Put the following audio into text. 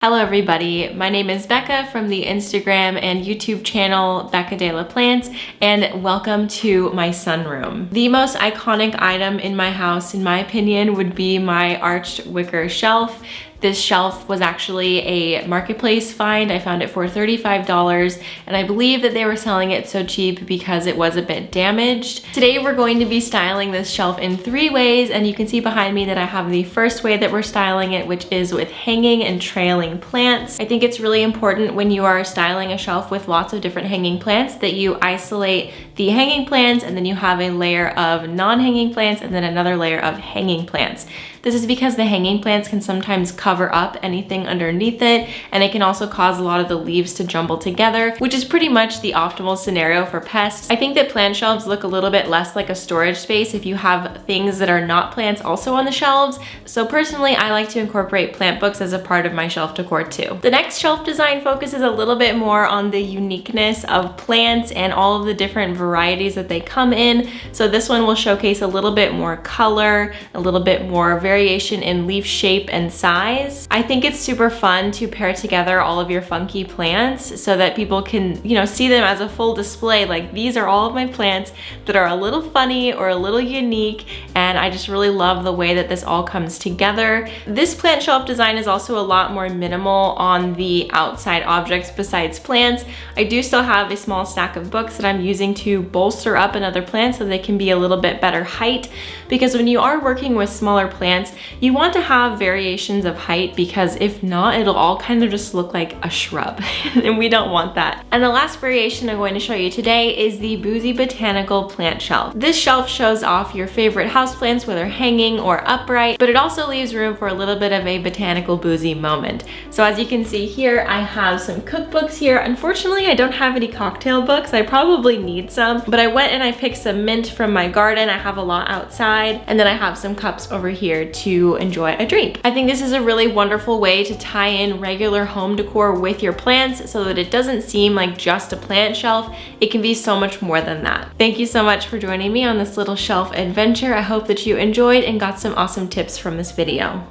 Hello everybody, my name is Becca from the Instagram and YouTube channel Becca de la Plants, and welcome to my sunroom. The most iconic item in my house, in my opinion, would be my arched wicker shelf. This shelf was actually a marketplace find. I found it for $35 and I believe that they were selling it so cheap because it was a bit damaged. Today we're going to be styling this shelf in 3 ways, and you can see behind me that I have the first way that we're styling it, which is with hanging and trailing plants. I think it's really important when you are styling a shelf with lots of different hanging plants that you isolate the hanging plants and then you have a layer of non-hanging plants and then another layer of hanging plants. This is because the hanging plants can sometimes cover up anything underneath it, and it can also cause a lot of the leaves to jumble together, which is pretty much the optimal scenario for pests. I think that plant shelves look a little bit less like a storage space if you have things that are not plants also on the shelves. So personally, I like to incorporate plant books as a part of my shelf decor too. The next shelf design focuses a little bit more on the uniqueness of plants and all of the different varieties that they come in. So this one will showcase a little bit more color, a little bit more variation in leaf shape and size. I think it's super fun to pair together all of your funky plants so that people can, see them as a full display. Like, these are all of my plants that are a little funny or a little unique, and I just really love the way that this all comes together. This plant shelf design is also a lot more minimal on the outside objects besides plants. I do still have a small stack of books that I'm using to bolster up another plant so they can be a little bit better height, because when you are working with smaller plants, you want to have variations of height, because if not, it'll all kind of just look like a shrub and we don't want that. And the last variation I'm going to show you today is the Boozy Botanical plant shelf. This shelf shows off your favorite houseplants, whether hanging or upright, but it also leaves room for a little bit of a botanical boozy moment. So as you can see here, I have some cookbooks here. Unfortunately, I don't have any cocktail books. I probably need some, but I went and I picked some mint from my garden. I have a lot outside, and then I have some cups over here to enjoy a drink. I think this is a really wonderful way to tie in regular home decor with your plants so that it doesn't seem like just a plant shelf. It can be so much more than that. Thank you so much for joining me on this little shelf adventure. I hope that you enjoyed and got some awesome tips from this video.